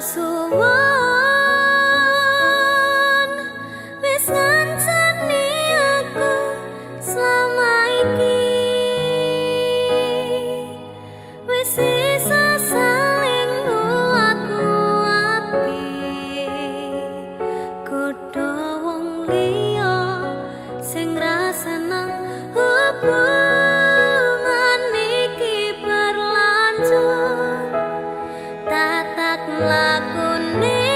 suwon wis ngancani aku selama iki wis isa saling nguat-nguati kudu wong liya sing rasane hubungan iki berlanjut tatak lakune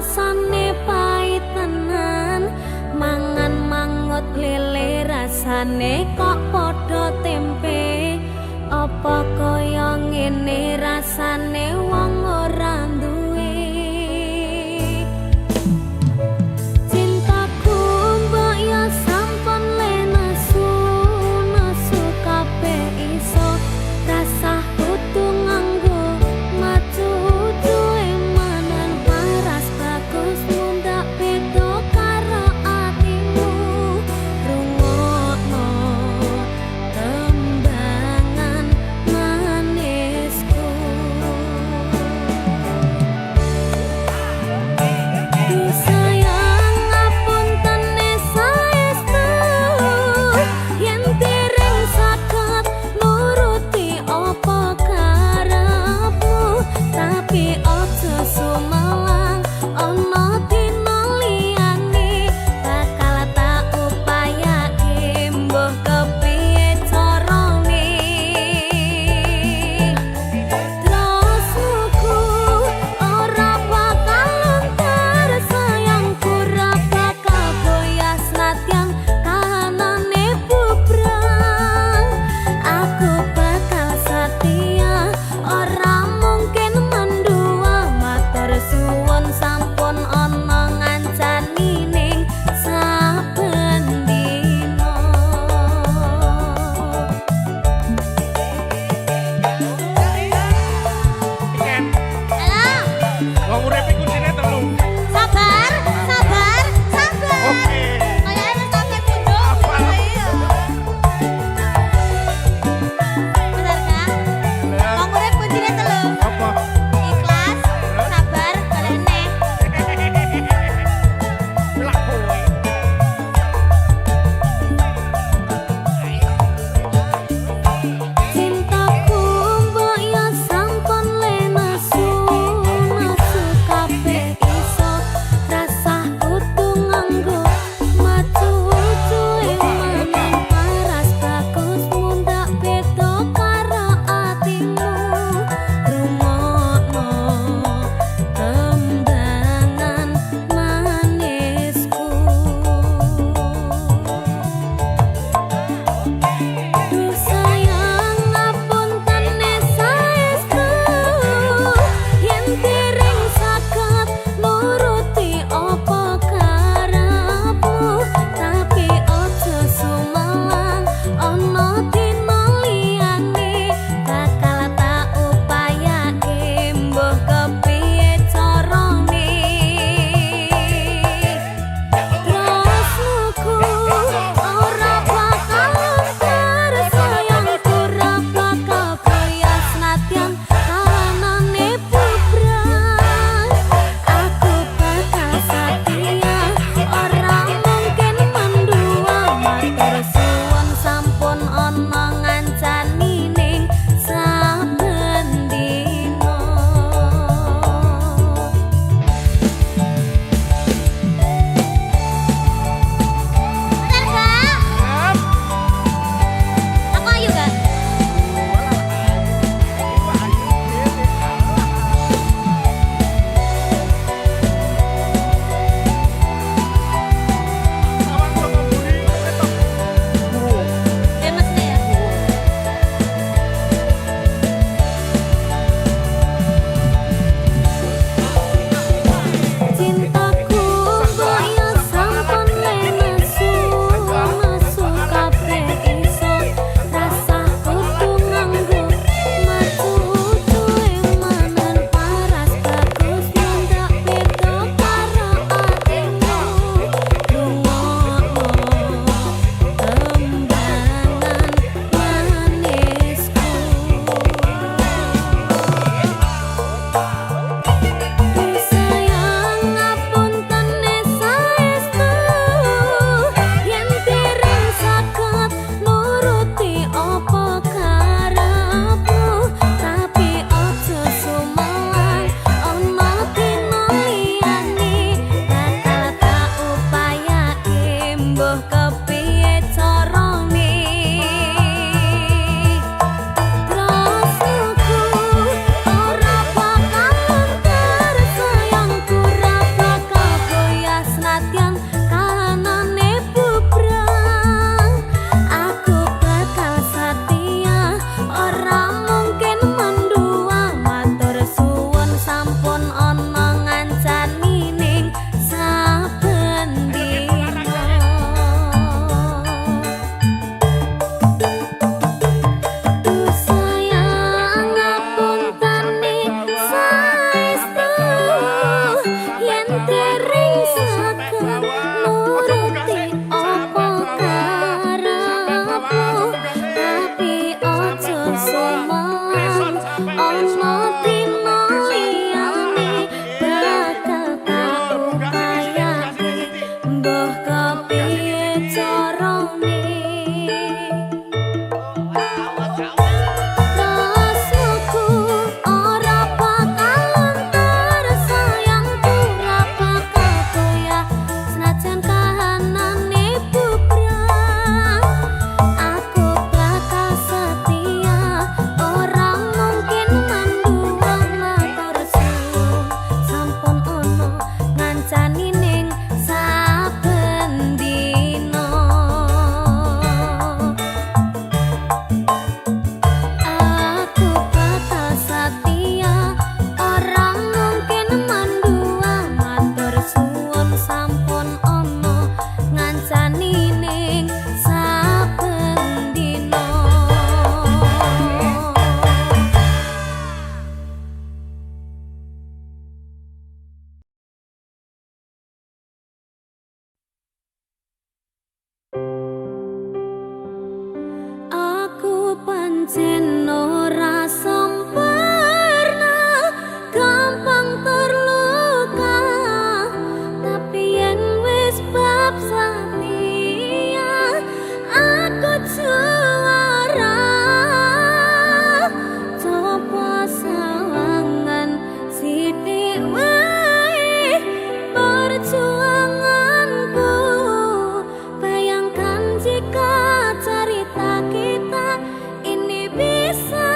rasane pahit tenan, mangan mangut lele rasane kok padha tempe. Apa kaya ngene rasane wong ora duwe. Cintaku mbok ya sampun le nesu, nesu kabeh iso rasa kudu nganggo matu duwe manan paras bagus mundak beda karo atimu. Rungokno tembangan manisku. pancen ora sempurna, gampang terluka, tapi yen wis bab setia aku juara. Coba sawangan sithik wae perjuanganku, bayangkan jika cerita kita ini bisa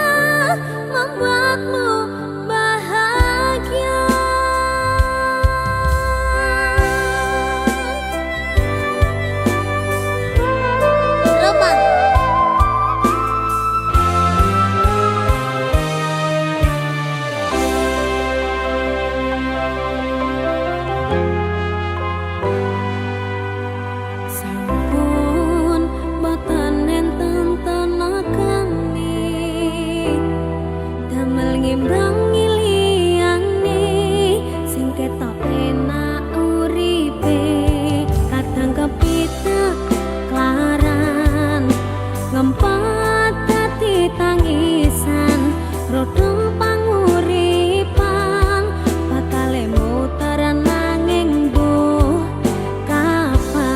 membuatmu bahagia. Roman. Sampun boten enten tenagane, damel ngimbangi liyane sing ketok enak uripe. Kadang kepitek klaran ngempet dadi tangisan, rodong panguripan bakale muter nanging mbuh kapan.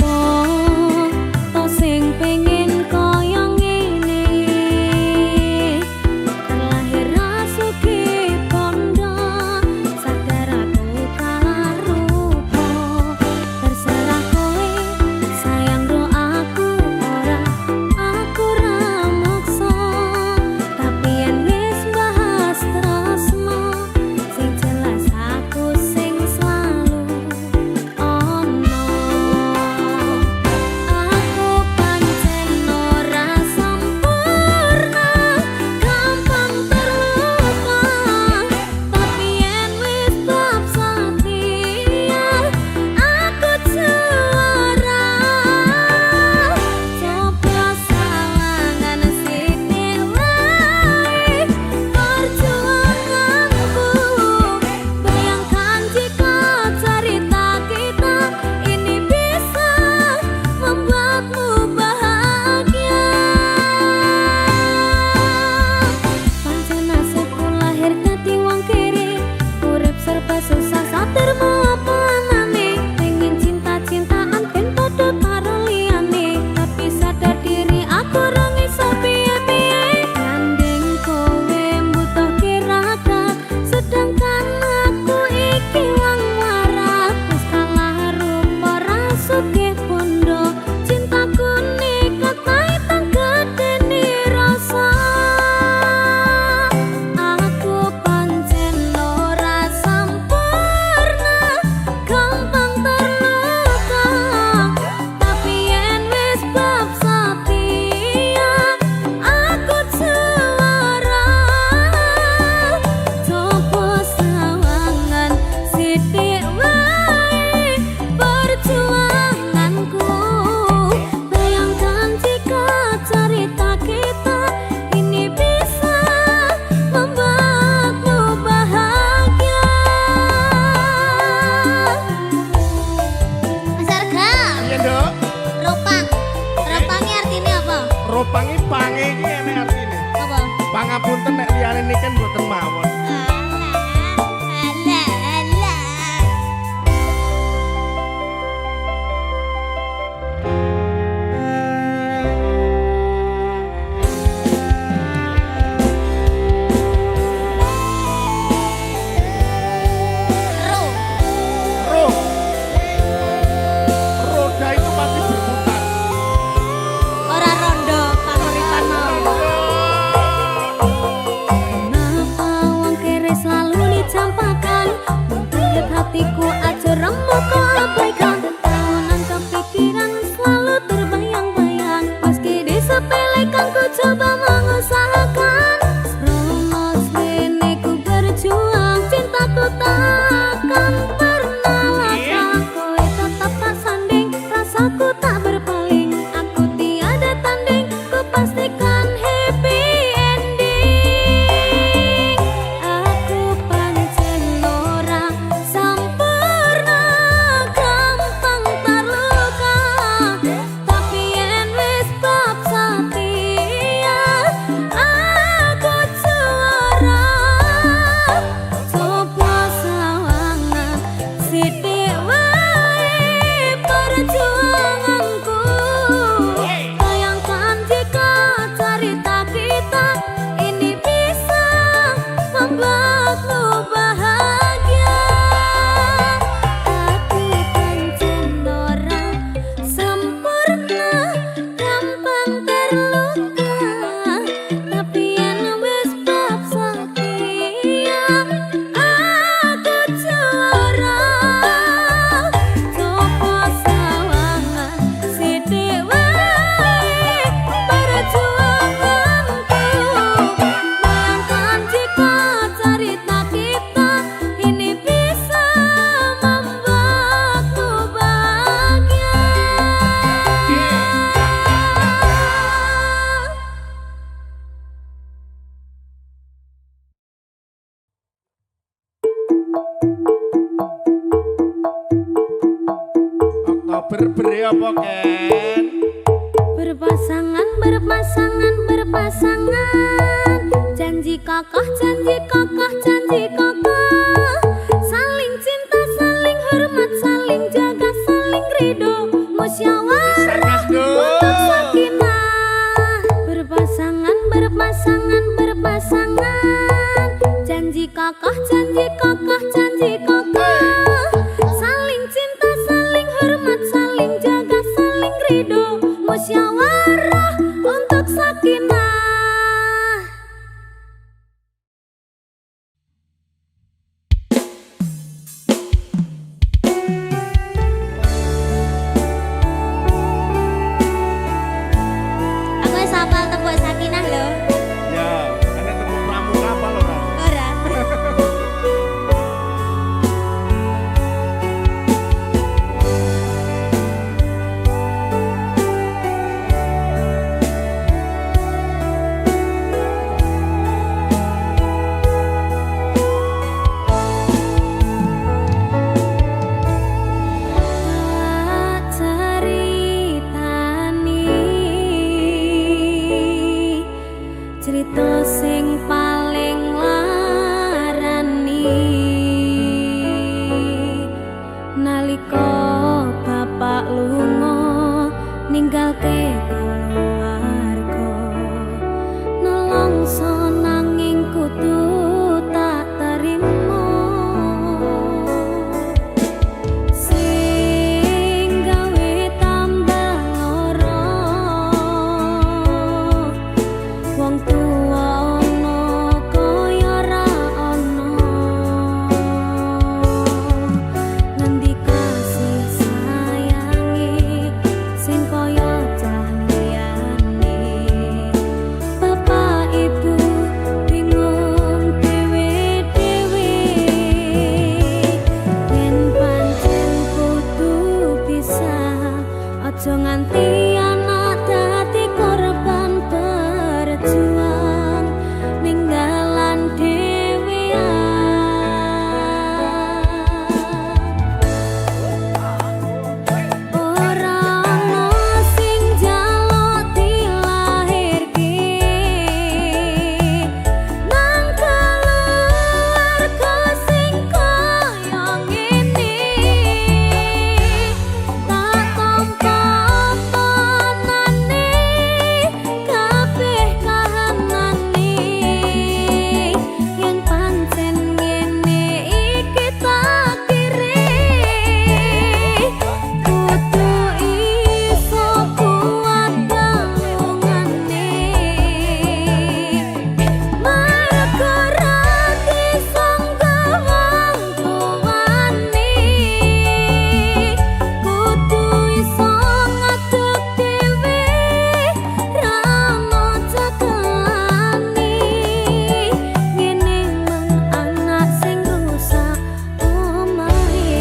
Oh, to sing pengen kaya ngene, terlahir rasuki pondo, sadar aku kalah rupa. Terserah kowe sayang ro aku ora, aku ra maksa, tapi yen wis bahas tresno, sing jelas aku sing selalu ono. Aku pancen ora sempurna, gampang terluka, tapi yen wis bab setia aku juara. Coba sawangan sithik wae perjuanganku, bayangkan jika cerita kita ini bisa membuatmu bahagia. Pancen nasibku lahir dadi wong kere, urip serba susah satermu apa anane, pengen cinta-cintaan ben padha karo liyane, tapi sadar diri aku ora iso piye-piye. Gandeng kowe mbutuhke raka, sedangkan aku iki wong waras, wis kalah rupa rasuke pondo, cintaku nekat kaitan gedene rasa. Aku pancen ora sempurna, gampang terluka, tapi yen wis bab setia aku juara. Coba sawangan sithik wae perjuanganku, bayangkan jika cerita kita ini bisa membuatmu bahagia. Mas Arga, Iya, Nduk. ropang. Ropangnya artinya apa? Ropangi pange iki enek artine. Apa? Pangapunten nek liyane niken mboten mawon. Alah, alah. Ro. Roh. Roda itu pasti berputar. Ora rondo panguripan mau. Kenapa wong kere selalu dicampakan, membuat hatiku aja remuk kok abaikan. Tahunan kepikiran selalu terbayang-bayang, meski disepelekan ku coba mengusahakan. Romos ini ku berjuang, cintaku takkan pernah latah. Kowe tetap tak sanding, rasaku tak berpaling. Aku tiada tanding, ku pastikan happy ending. Aku pancen ora sempurna, apa Ken? Berpasangan, berpasangan, berpasangan. Janji kokoh, janji kokoh, janji kokoh. Saling cinta, saling hormat, saling jaga, saling ridho, musyawarah untuk sakinah. Berpasangan, berpasangan, berpasangan. Janji kokoh, janji kokoh, janji kokoh. Saling cinta, saling hormat, saling jaga, saling ridho, musyawarah untuk sakinah. Aku wis hafal tembok sakinah lho. Ya, ana temu pramuka apa lho, Ran? Ora. Cerita sing paling larani nalika bapak lunga ninggalke keluarga nelongso nanging kudu tak terima sing gawe tambah lara wong tuwa ana kaya ra ana ngendi kasih sayange sing kaya cah liyane bapak ibu bingung dhewe-dhewe yen pancen kudu pisah aja nganti anak dadi korban berjuang ning dalan dhewean ora ana sing njaluk dilahirke nang keluarga sing kaya ngene tak tampa panane kabeh kahanane yen pancen ngene iki takdire kudu iso kuat galungane mergo ra disangga wong tuwane kudu iso ngadeg dhewe ra ono cekelane ngene men anak sing rusak omahe.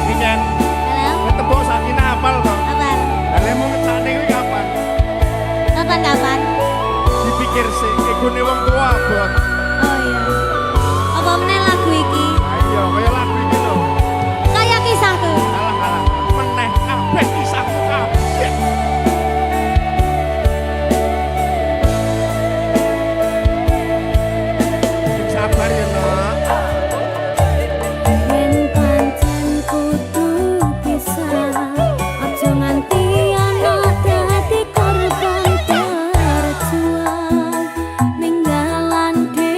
Iki Ken, Halo, tembok sakinah apal to? kapan? Lah mau ngecane kuwi kapan? Kapan? Dipikir sih, egone wong tua abot. Oh iya. Apa meneh lagu iki? Ayo, kaya lagu iki lho. Kayak kisahku. Alah, meneh kabeh kisahku kabeh. Sabar ya, Nak. Yen pancen kudu pisah, aja nganti anak dadi korban berjuang ning dalan dhewean.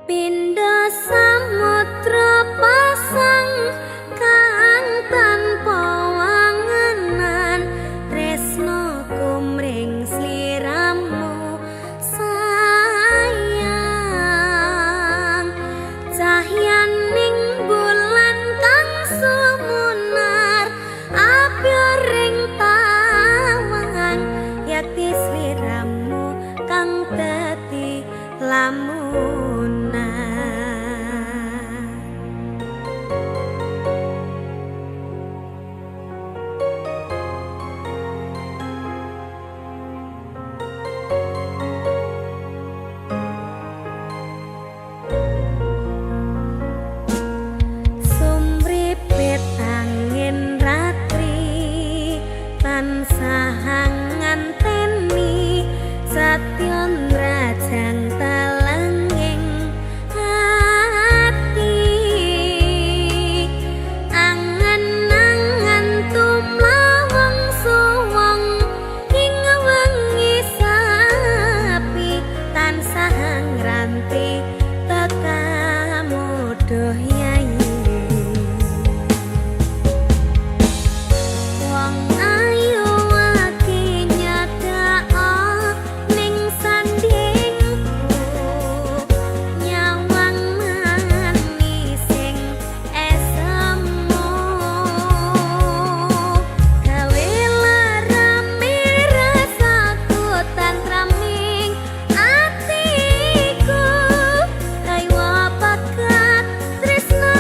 Pindha samudra pasang kang tanpa wangenan tresno kumring sliramu sayang cahyaning bulan kang sumunar apyo ring tawang yakti sliramu kang dadi lamunan. Sumripit angin ratri tansah nganteni satyon rajang talenging hati angen-angen tumlawang suwung ing wengi sapi tansah ngranti tekamu doh yayi wong ayu aki nyadak ning sandingku nyawang manising esemu gawe larame rasaku tantraming atiku kaya pakat tresno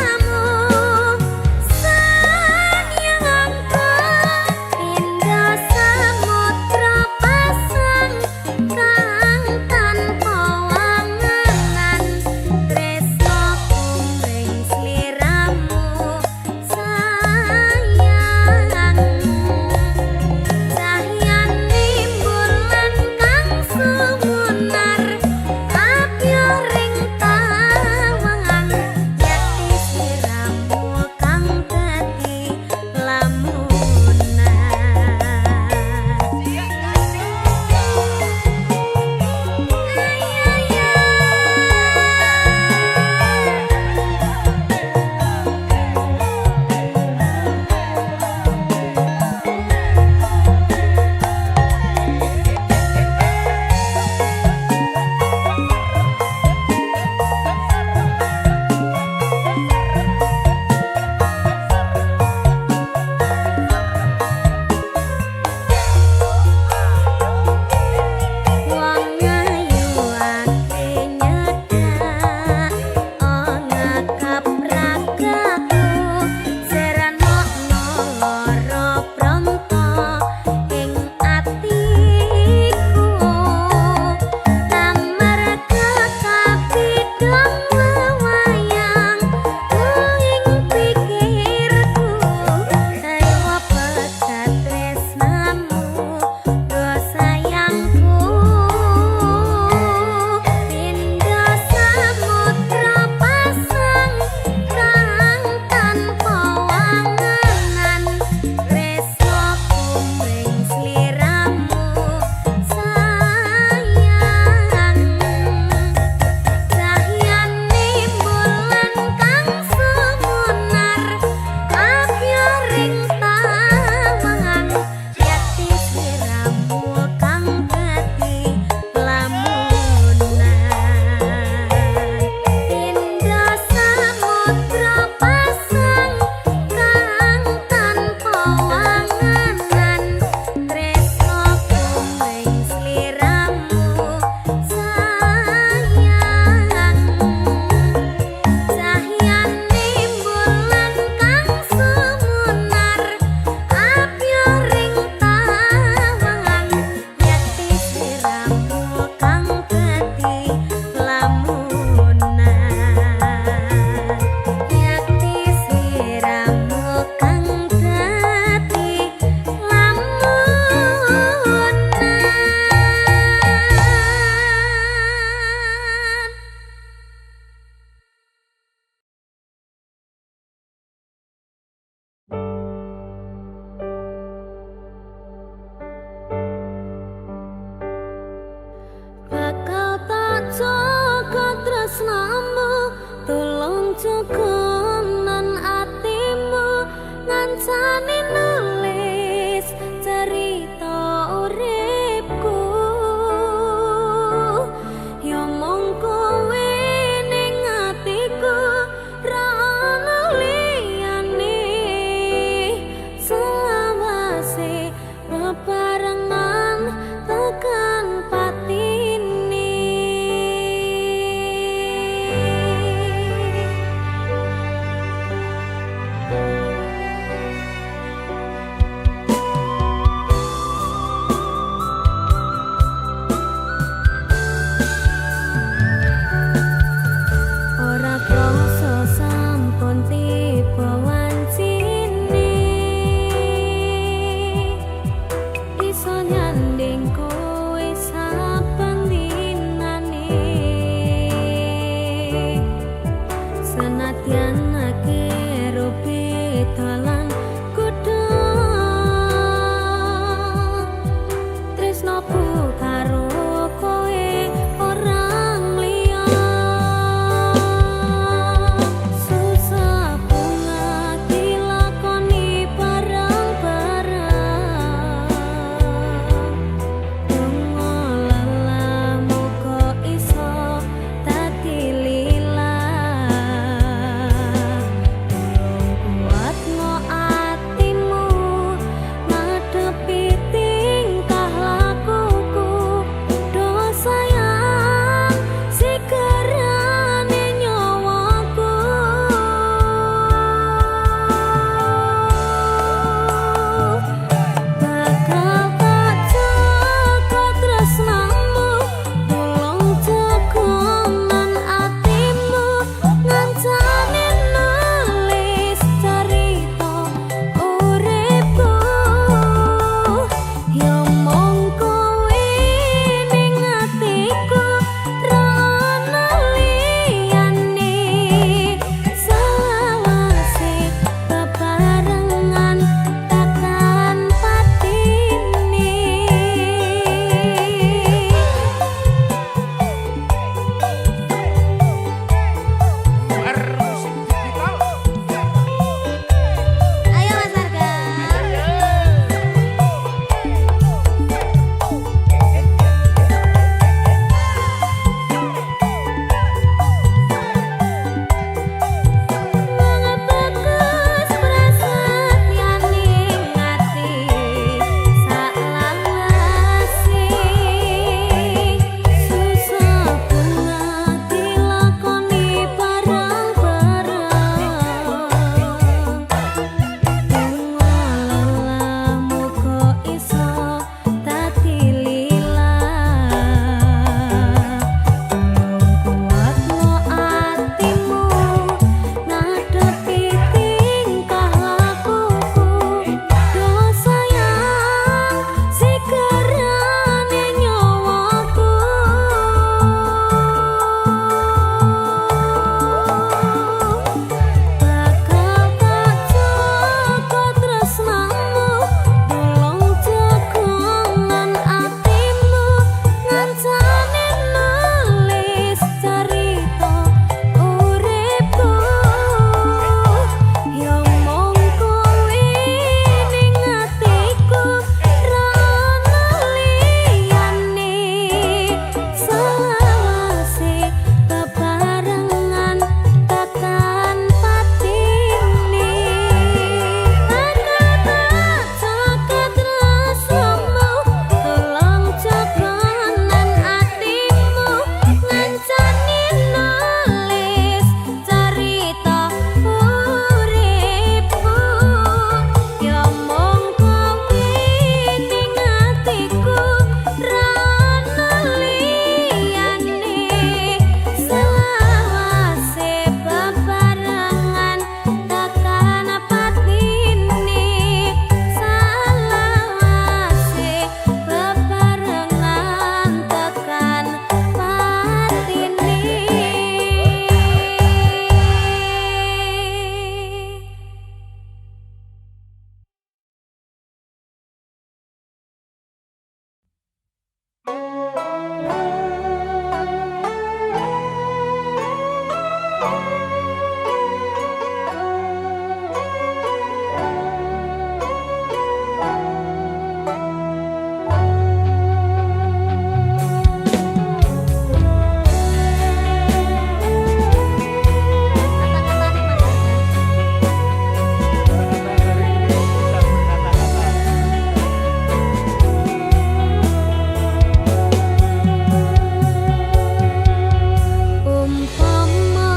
Umpama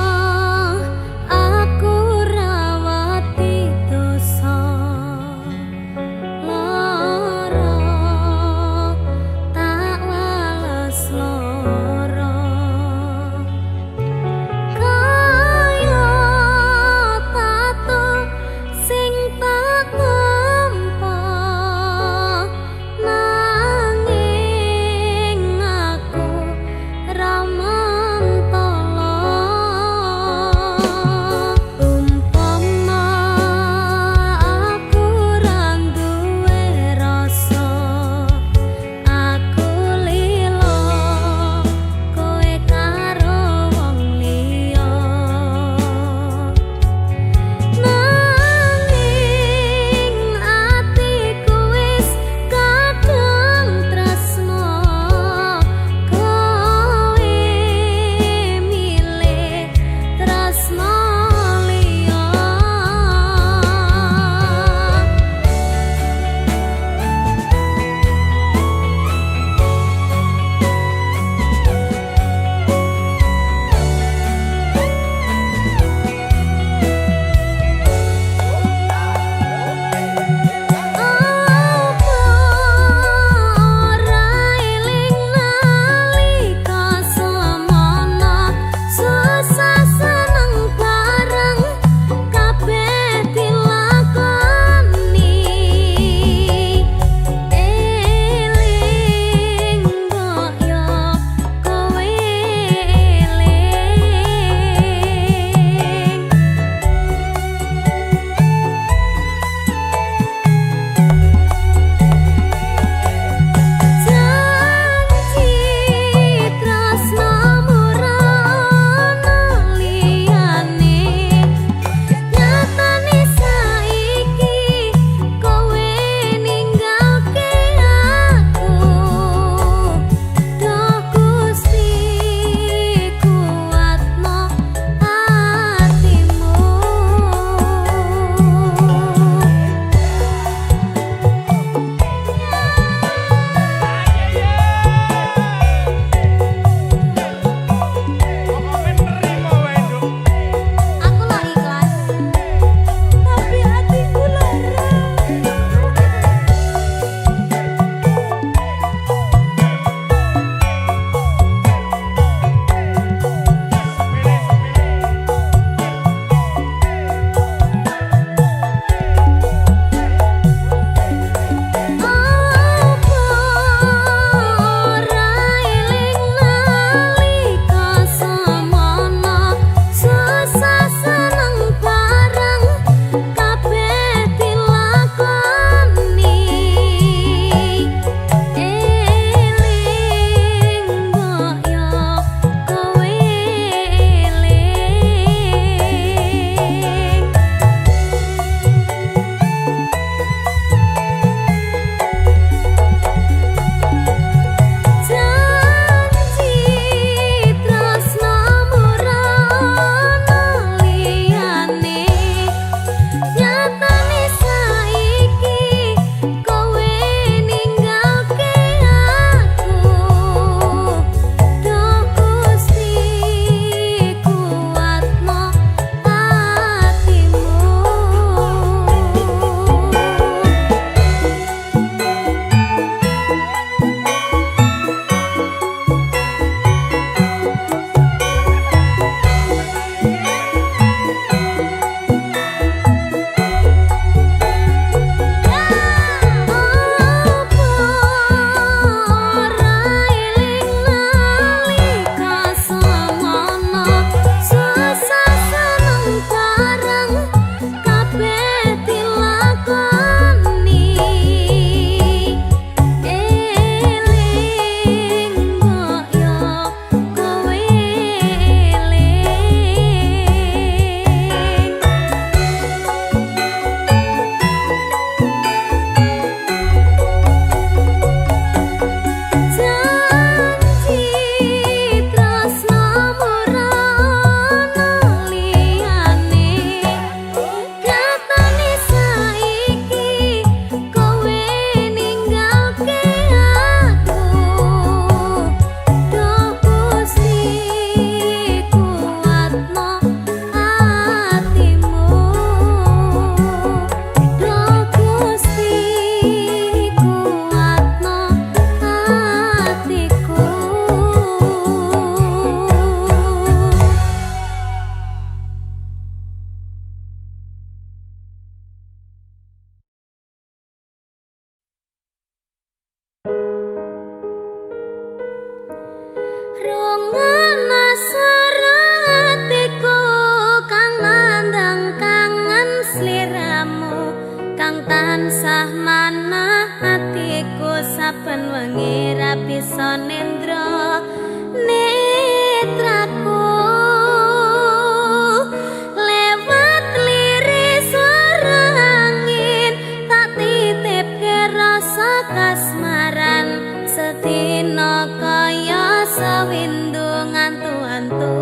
antu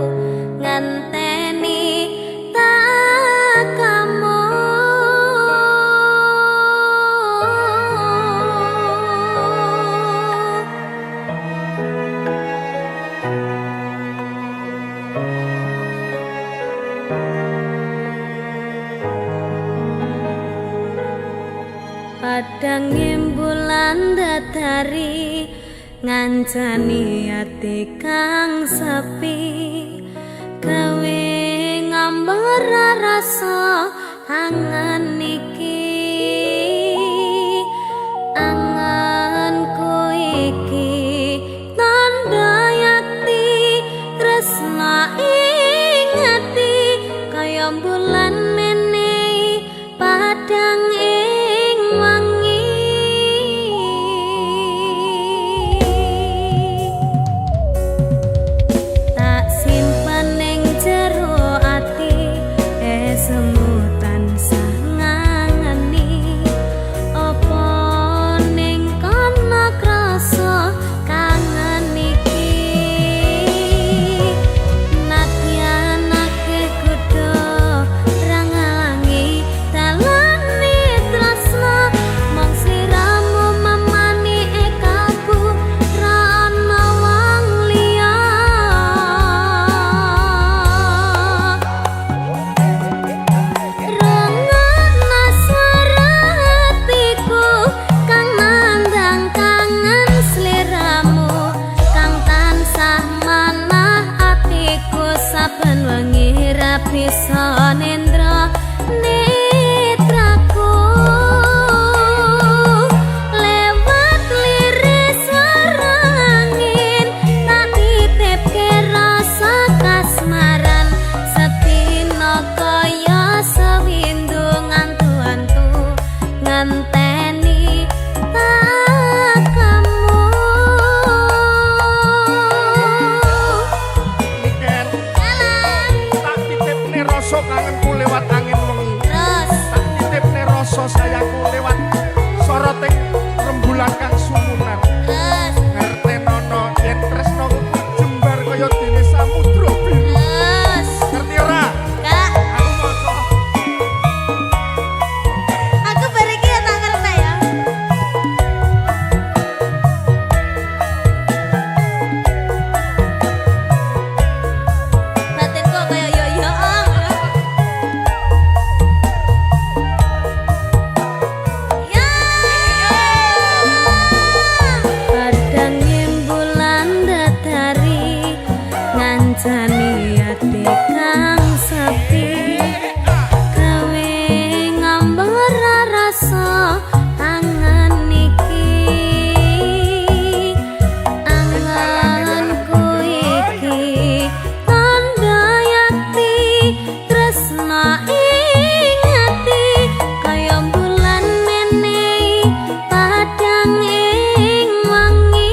ngenteni takamu. Padang bulan datari ngancani ati kang sepi, gawe ngambar rasa angan iki. Anganku iki tanda yakti tresna ing ati, kaya bulan menehi padang ing wangi. Tak simpen ning jero ati, semu tansah ngangeni. Apa ning kono krasa kangen iki, nadyan akeh kudu rangalangi dalane tresna. Mong sliramu mamani ekaku ra ana wong liya. Rungokna swara hatiku kang nandang kangen sliramu, kang tansah manah atiku saben wengi ra bisa nendra netraku. Lewat liris swara angin tak titipke rasa kasmaran, sedina kaya sewindu ngantu-antu ngenteni takamu. Niken Jalan tak titipne rasa kangenku lewat angin wengi. terus Tak titipne rasa sayangku lewat soroting rembulan kang sumunar. terus Ngertenono yen tresnaku jembar kaya dene samudra biru. terus Ngerti ora? Kak, Aku moco. aku bariki ya tak ngerti ya. Batinku kaya yo-yo om. Ya. Padang bulan datari ngancani ati kang sepi, gawe ngambar rasa angan iki. Anganku iki tanda yakti tresna ing ati, kaya bulan menehi padang ing wangi.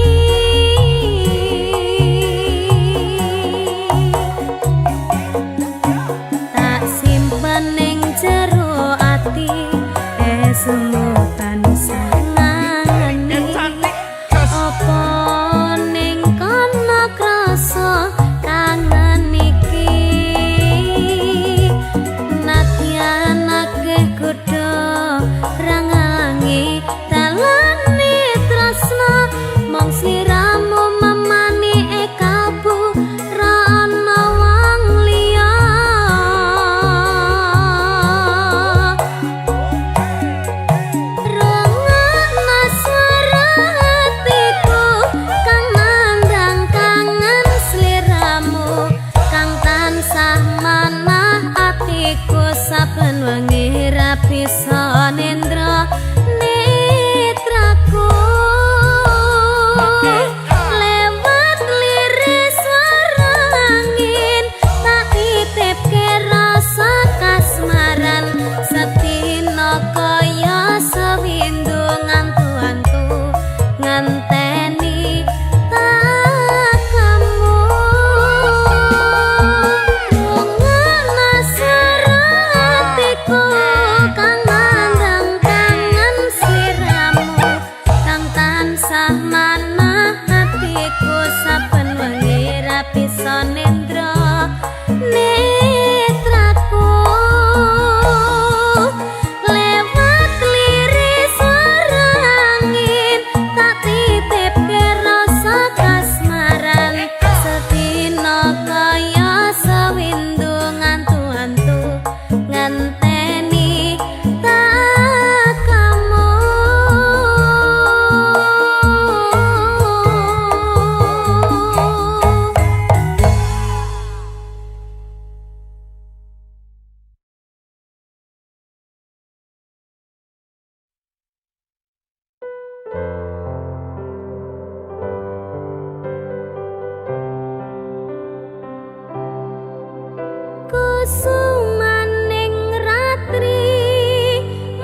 sumaning ratri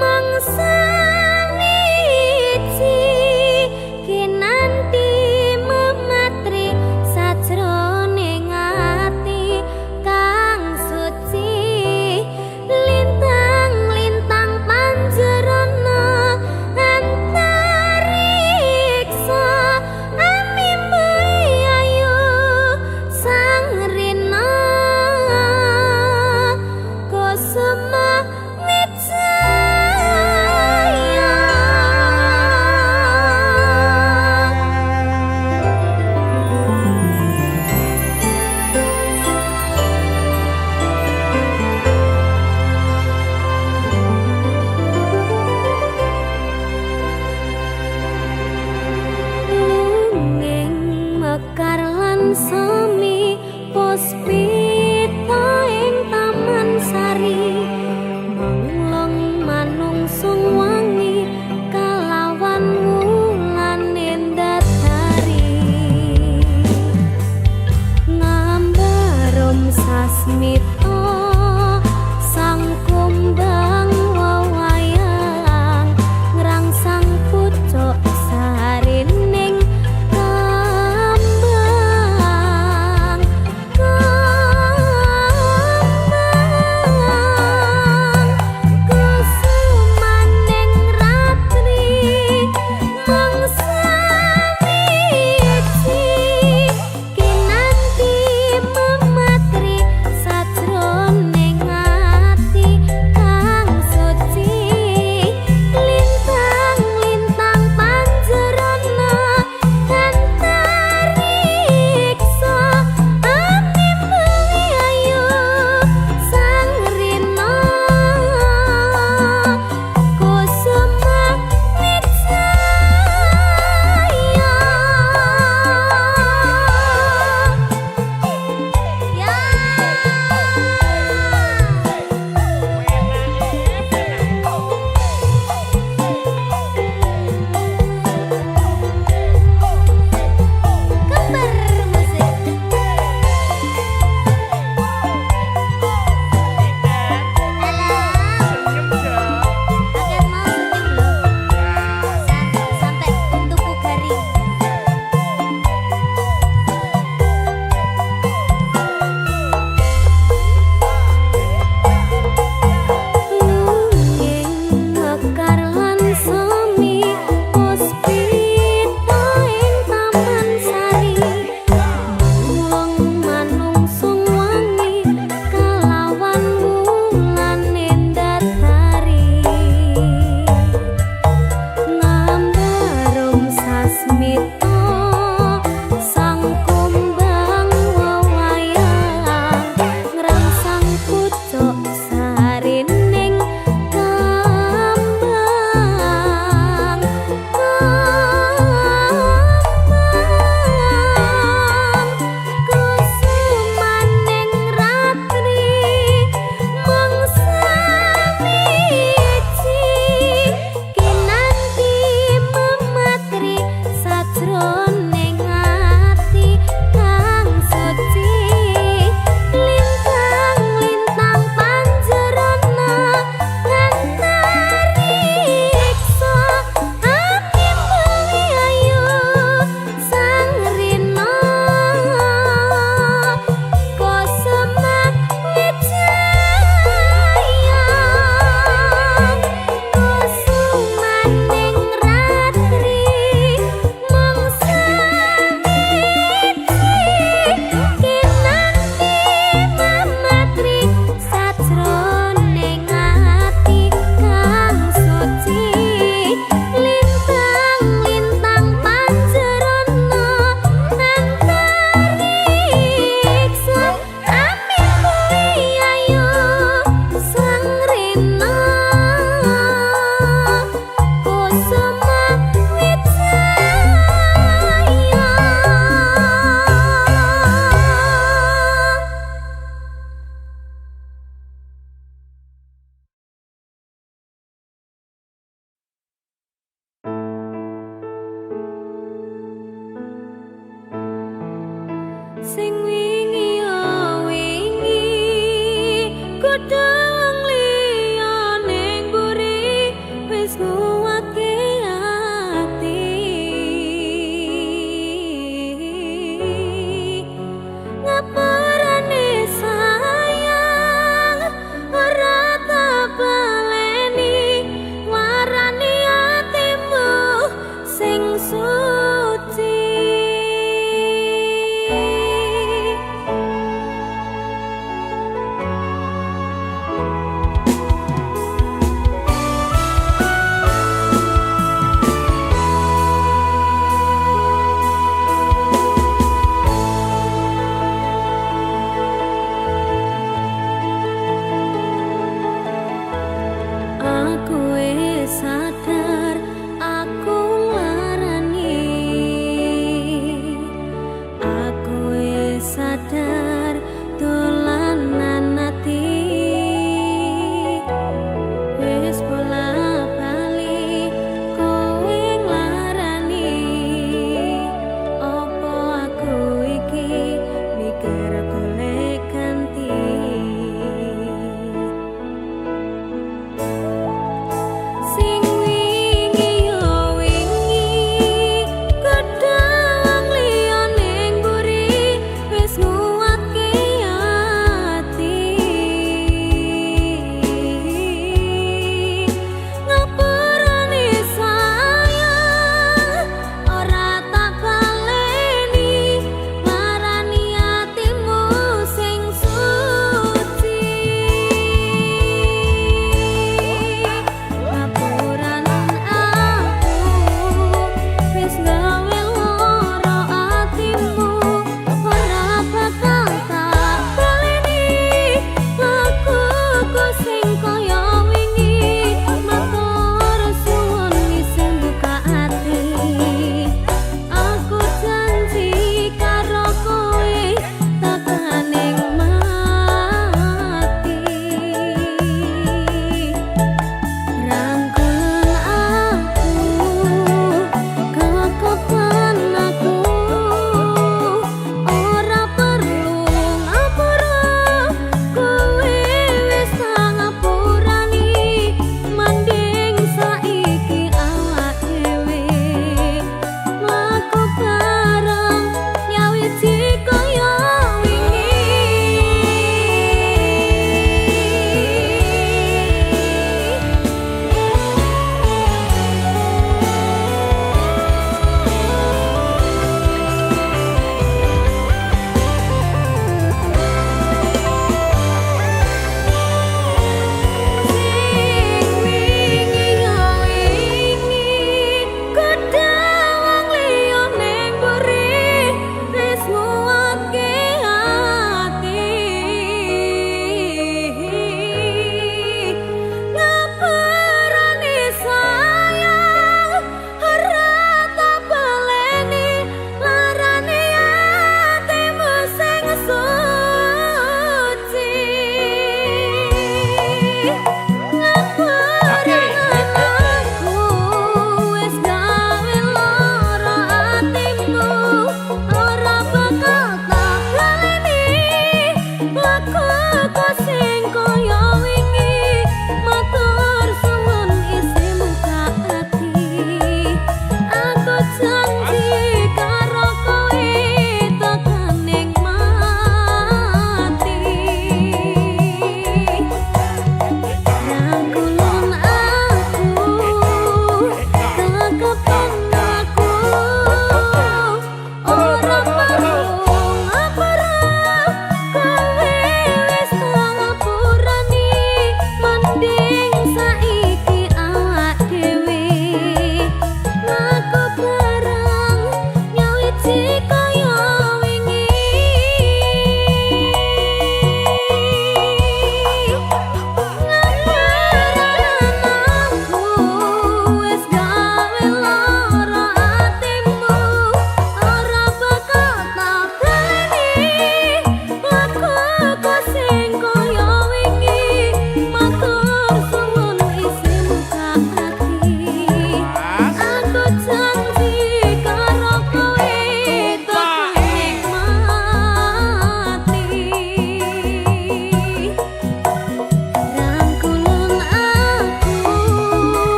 mangsa wiji kinanti mematri sajroning ati kang suci lintang-lintang panjerana antariksa amimbai ayu sang rina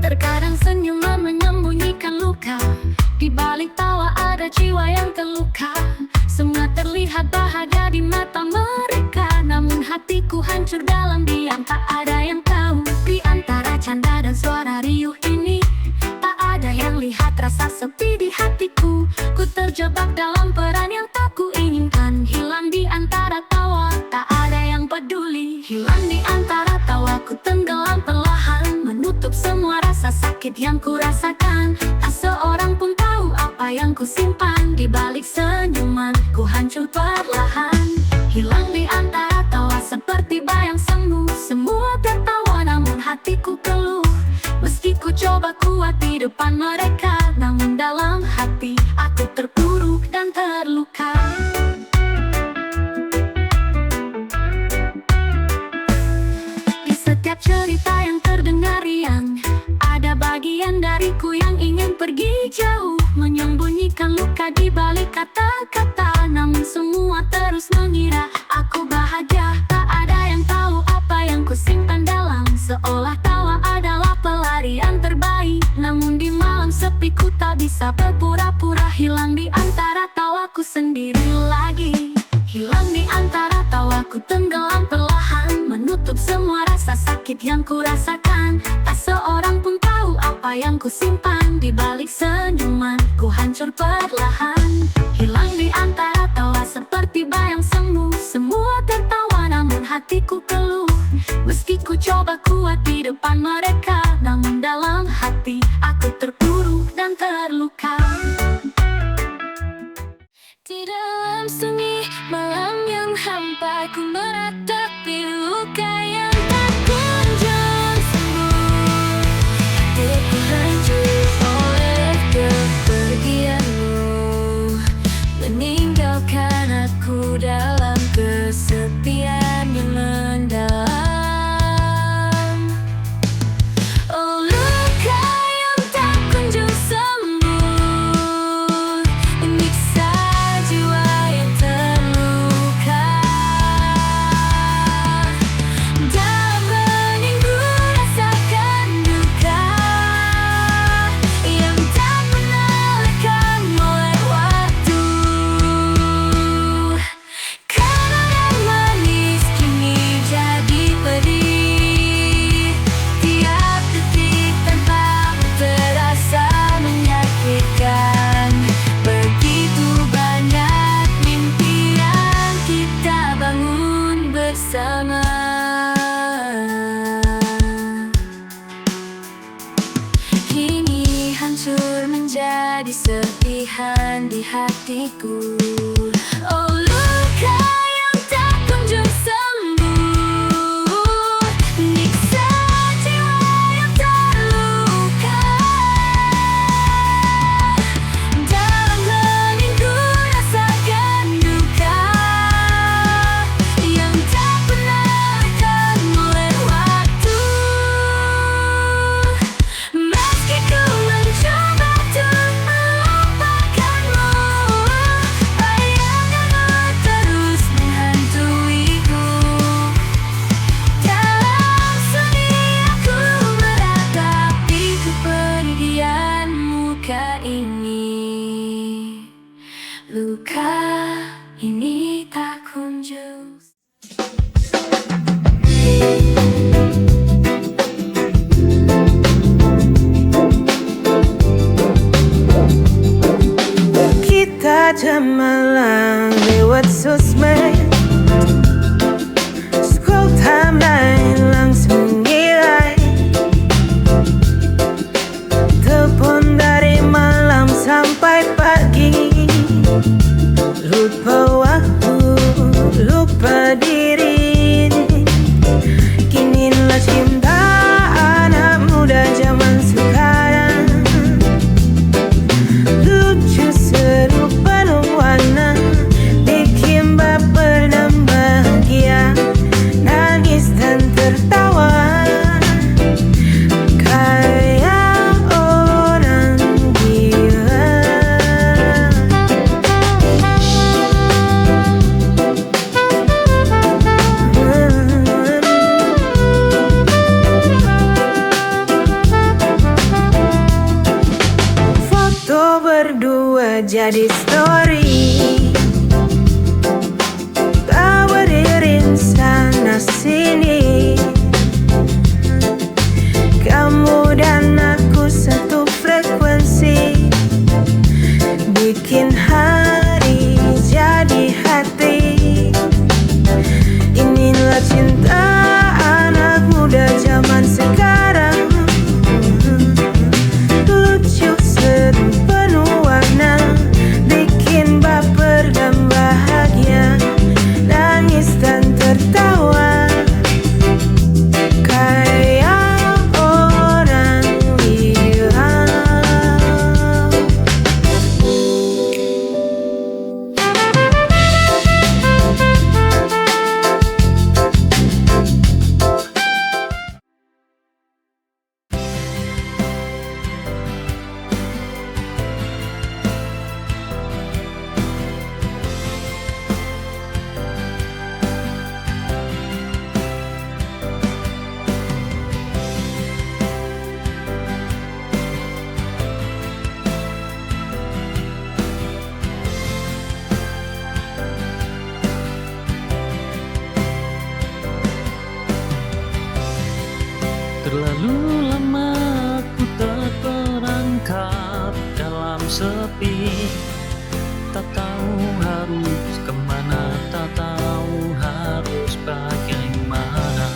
Terkadang senyuman menyembunyikan luka, di balik tawa ada jiwa yang terluka. Semua terlihat bahagia di mata mereka, namun hatiku hancur dalam diam. Tak ada yang tahu di antara canda dan suara riuh ini. Tak ada yang lihat rasa sepi di hatiku. Ku terjebak dalam peran yang tak ku inginkan. Hilang di antara tawa, tak ada yang peduli. Hilang di antara tawa, ku tenggelam perlahan, menutup semua rasa sakit yang ku rasakan. Tak seorang pun tahu apa yang ku simpan di balik senyuman. Ku hancur perlahan, hilang di antara tawa seperti bayang semu. Semua tertawa namun hatiku keluh. Meski ku coba kuat di depan mereka, namun dalam hati aku terpuruk dan terluka. Di setiap cerita yang terdengar riang, ada bagian dariku yang ingin pergi jauh, menyembunyikan luka di balik kata-kata. Namun semua terus mengira aku bahagia. Tak ada yang tahu apa yang ku simpan dalam, seolah tawa adalah pelarian terbaik. Namun di malam sepi ku tak bisa berpura-pura. Hilang di antara tawaku sendiri lagi. Hilang di antara tawaku tenggelam perlahan, menutup semua rasa sakit yang ku rasakan. Tak seorang pun tahu apa yang ku simpan di balik senyuman. Ku hancur perlahan, hilang di antara tawa seperti bayang semu. Semua tertawa namun hatiku keluh. Meski ku coba kuat di depan mereka, namun dalam hati aku terpuruk dan terluka. Di dalam sunyi malam yang hampa, ku meratapi luka yang tak kunjung sembuh. Hatiku hancur oleh kepergianmu, meninggalkan aku dalam kesepian yang mendalam. Oh, luka yang tak kunjung sembuh, menyiksa jiwa yang terluka. Dalam heningku rasakan duka yang tak pernah lekang oleh waktu. Kenangan yang manis kini jadi pedih. Tiap detik tanpa terasa menyakitkan. Begitu banyak mimpi yang kita bangun bersama. Kini hancur menjadi serpihan di hatiku. Oh, luka yang tak kunjung sembuh, menyiksa jiwa yang terluka. Dalam heningku rasakan duka yang tak pernah lekang oleh waktu. Meski ku mencoba untuk melupakanmu, bayanganmu terus Ramai langsung nilai, telepon dari malam sampai pagi. Lupa waktu, lupa diri. Kinilah cinta anak muda zaman sekarang. Lucu, seru, penuh warna, bikin baper dan bahagia, nangis dan tertawa, kayak orang gila. Foto berdua jadi story, tawarin sana sini. Kamu dan aku satu frekuensi, bikin hari jadi hati. Inilah cinta anak muda zaman sekarang. Lucu, seru, penuh warna, bikin baper dan bahagia, nangis dan tertawa, kayak orang gila. Terlalu lama ku terperangkap dalam sepi, tak tahu harus kemana, tak tahu harus bagaimana.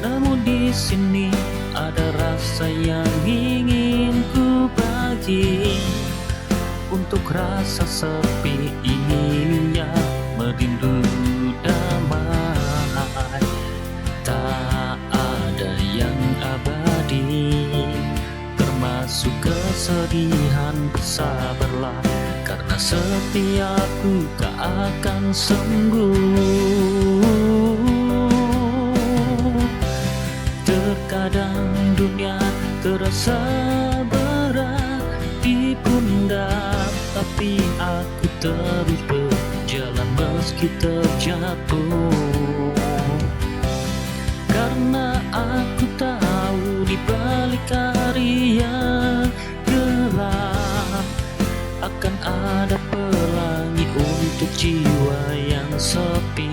Namun di sini ada rasa yang ingin ku bagi. Untuk rasa sepi ini yang merindu damai, tak ada yang abadi, termasuk kesedihan. Bersabarlah, karena setiapku tak akan sembuh. Terkadang dunia terasa berat di pundak, tapi aku terus berjalan meski terjatuh. Karena aku tahu di balik hari yang gelap akan ada pelangi untuk jiwa yang sepi.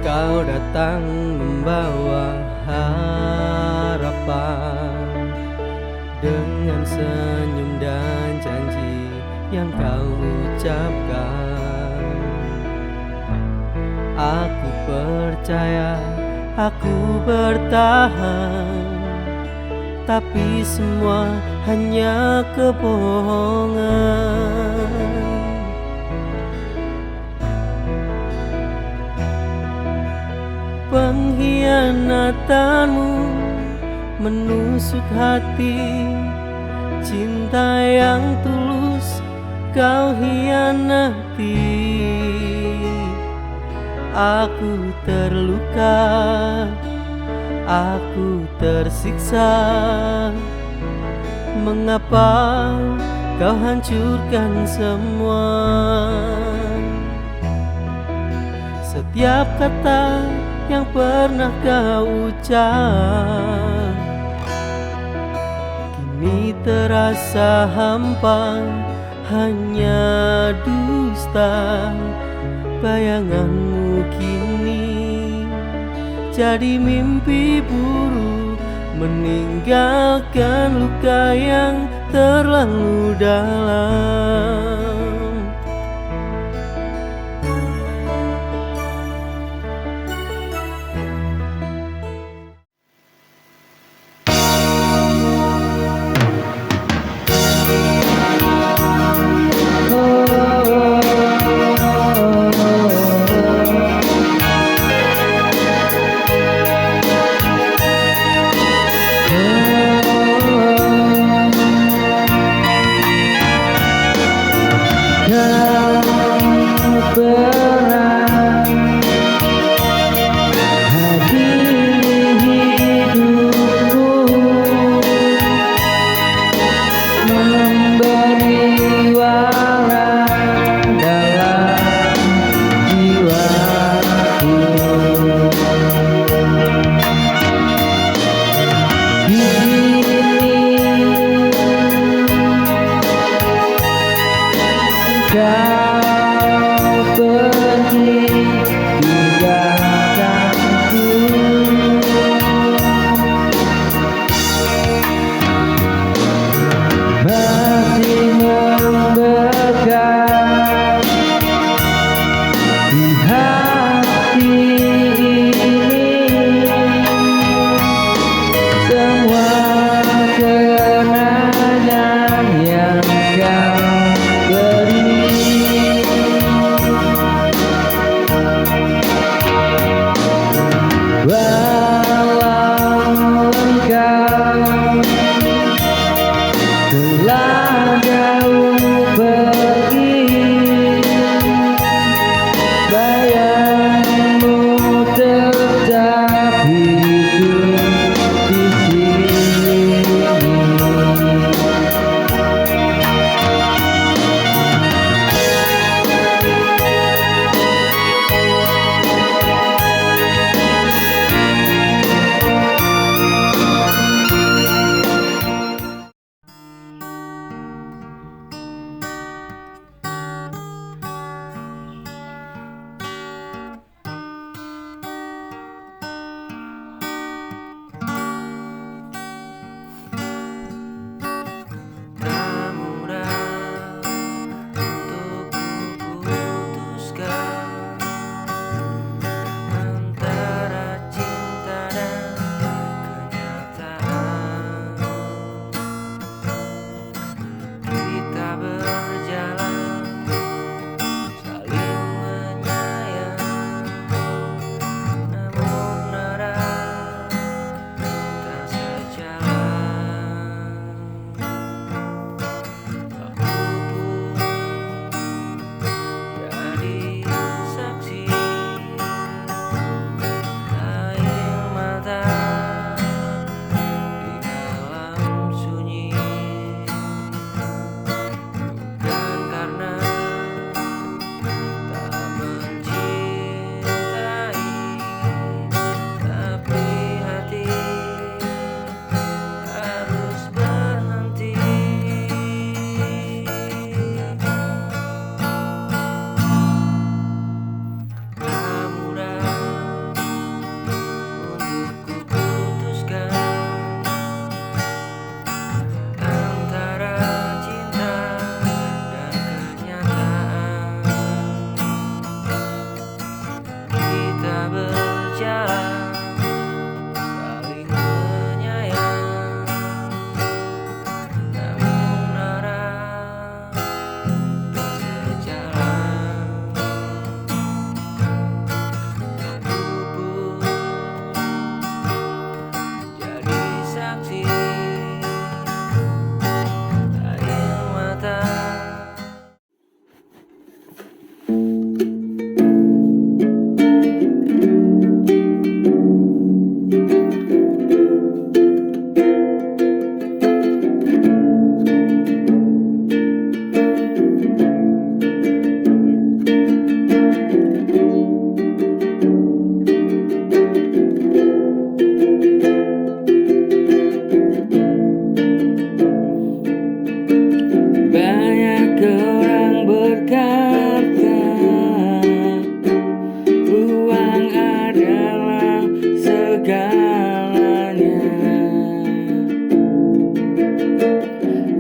Kau datang membawa harapan, dengan senyum dan janji yang kau ucapkan. Aku percaya, aku bertahan, tapi semua hanya kebohongan. Pengkhianatanmu menusuk hati, cinta yang tulus kau hianati. Aku terluka, aku tersiksa. Mengapa kau hancurkan semua? Setiap kata yang pernah kau ucap kini terasa hampa, hanya dusta. Bayanganmu kini jadi mimpi buruk, meninggalkan luka yang terlalu dalam.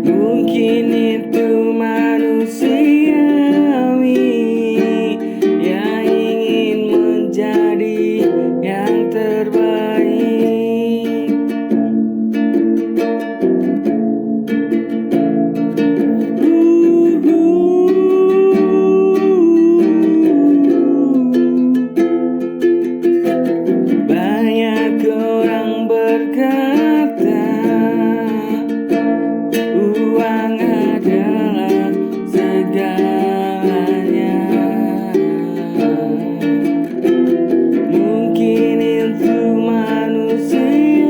Mungkin itu manusiawi yang ingin menjadi yang terbaik. Banyak orang berkata uang adalah segalanya. Mungkin itu manusiawi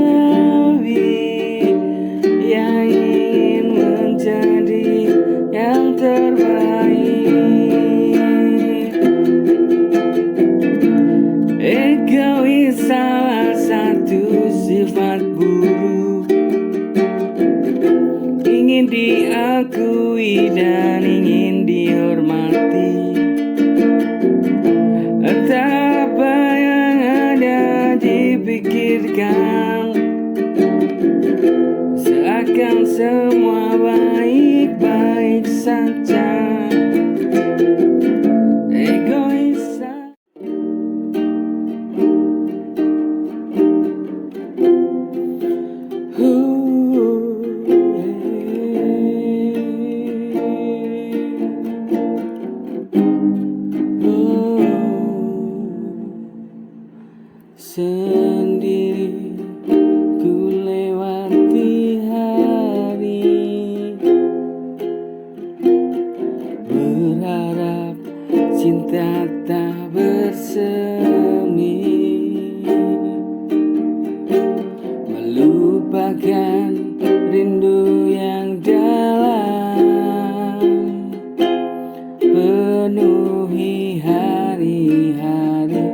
yang ingin menjadi yang terbaik. Egois salah satu sifat buruk, ingin diakui dan ingin dihormati. Entah apa yang ada dipikirkan, seakan semua baik-baik saja. Egois. Sendiri ku lewati hari, berharap cinta tak bersemi, melupakan rindu yang dalam, penuhi hari-hari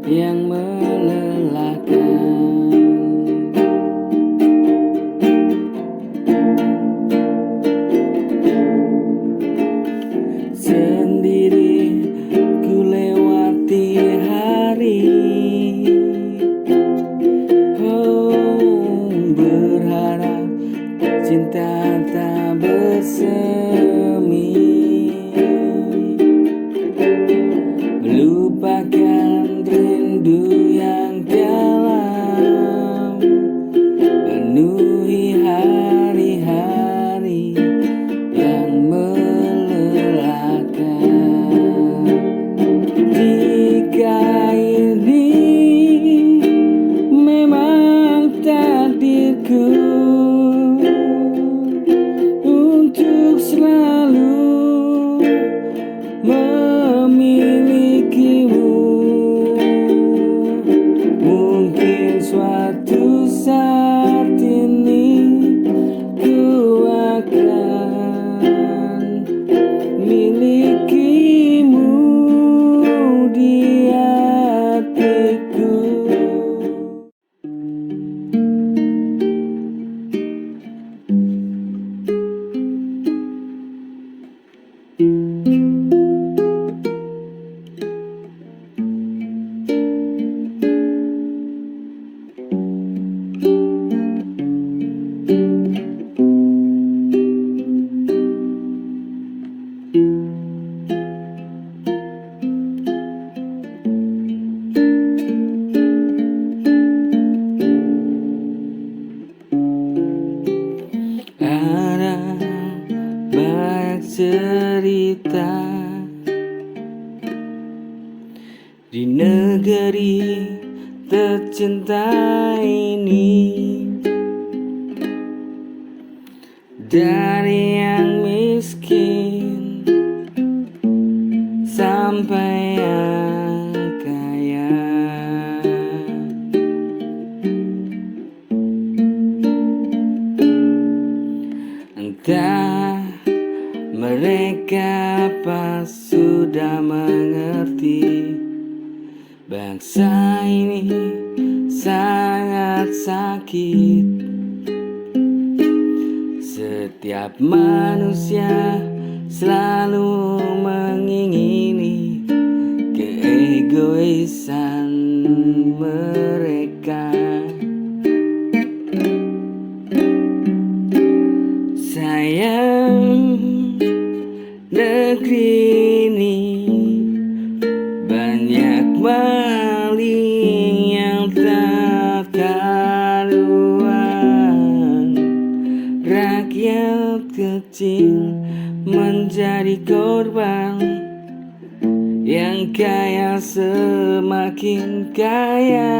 yang melelahkan. Sendiri ku lewati hari, berharap cinta tak bersemi, melupakan rindu yang dalam, penuhi hari-hari yang melelahkan. Jika ini memang takdirku untuk selalu memilikimu, mungkin suatu saat ini ku akan milikimu di hatiku. Ada banyak cerita di negeri tercinta ini, dari yang miskin sampai yang kaya. Entah mereka apa sudah mengerti, bangsa ini sangat sakit. Setiap manusia selalu mengingini keegoisan mereka. negeri ini banyak maling yang tak karuan. Rakyat kecil menjadi korban, yang kaya semakin kaya.